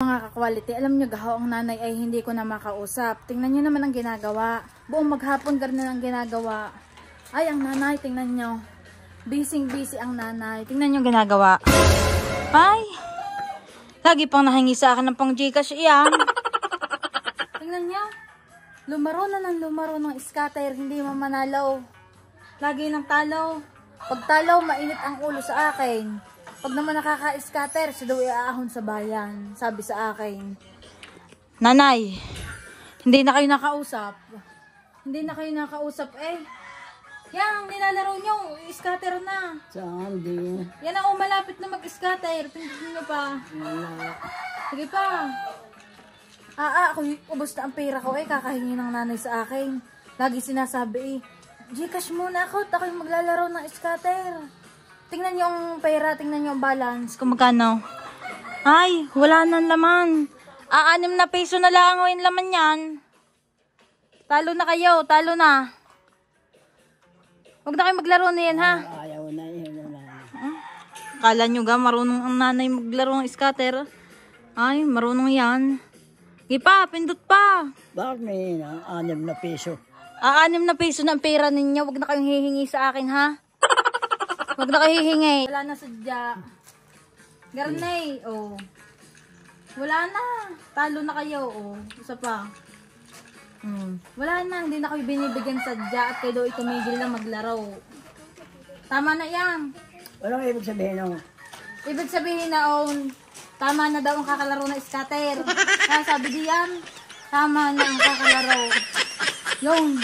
mga ka-quality, alam nyo gaho ang nanay ay hindi ko na makausap. Tingnan nyo naman ang ginagawa. Buong maghapon ganun ang ginagawa. Ay, ang nanay, tingnan nyo. Busy ang nanay. Tingnan nyo ginagawa. Ay, lagi pang nahingi sa akin ng pang Gcash iyan. Tingnan nyo. Lumaro na ng lumaro ng scatter, hindi mamanalaw. Lagi ng talo. Pag talo, mainit ang ulo sa akin. Pag naman nakaka-scatter, siya daw iaahon sa bayan. Sabi sa akin. Nanay, hindi na kayo nakausap. Hindi na kayo nakausap eh. Yan, nilalaro nyo, scatter na. Saan di? Yan ang malapit na mag-scatter. Tingnan nyo pa. Sige pa. Ako, ubos na ang pera ko eh. Kakahingi ng nanay sa akin. Lagi sinasabi eh. Gcash muna ako. Ako yung maglalaro ng scatter. Tingnan nyo ang pera. Tingnan nyo ang balance. Kung magkano. Ay, wala nang laman. 6 na peso na lang yung laman yan. Talo na kayo. Talo na. Huwag na kayo maglaro na yan ha. Ayaw na yun. Kala nyo ga marunong ang nanay maglaro ng scatter. Ay, marunong yan. Sige pa, pindot pa. Bakit may 6 na piso? 6 na peso na ang pera ninyo. Huwag na kayong hihingi sa akin, ha? Huwag na kayong hihingi. Wala na sadya. Garnay, oh. Wala na. Talo na kayo, oh. Isa pa. Wala na. Hindi na kayo binibigyan sadya at kayo itumigil na maglaro. Tama na yan. Walang ibig sabihin ng... Ibig sabihin na, oh, tama na daw ang kakalaro na scatter. Kaya sabi diyan, tama na ang kakalaro. Yung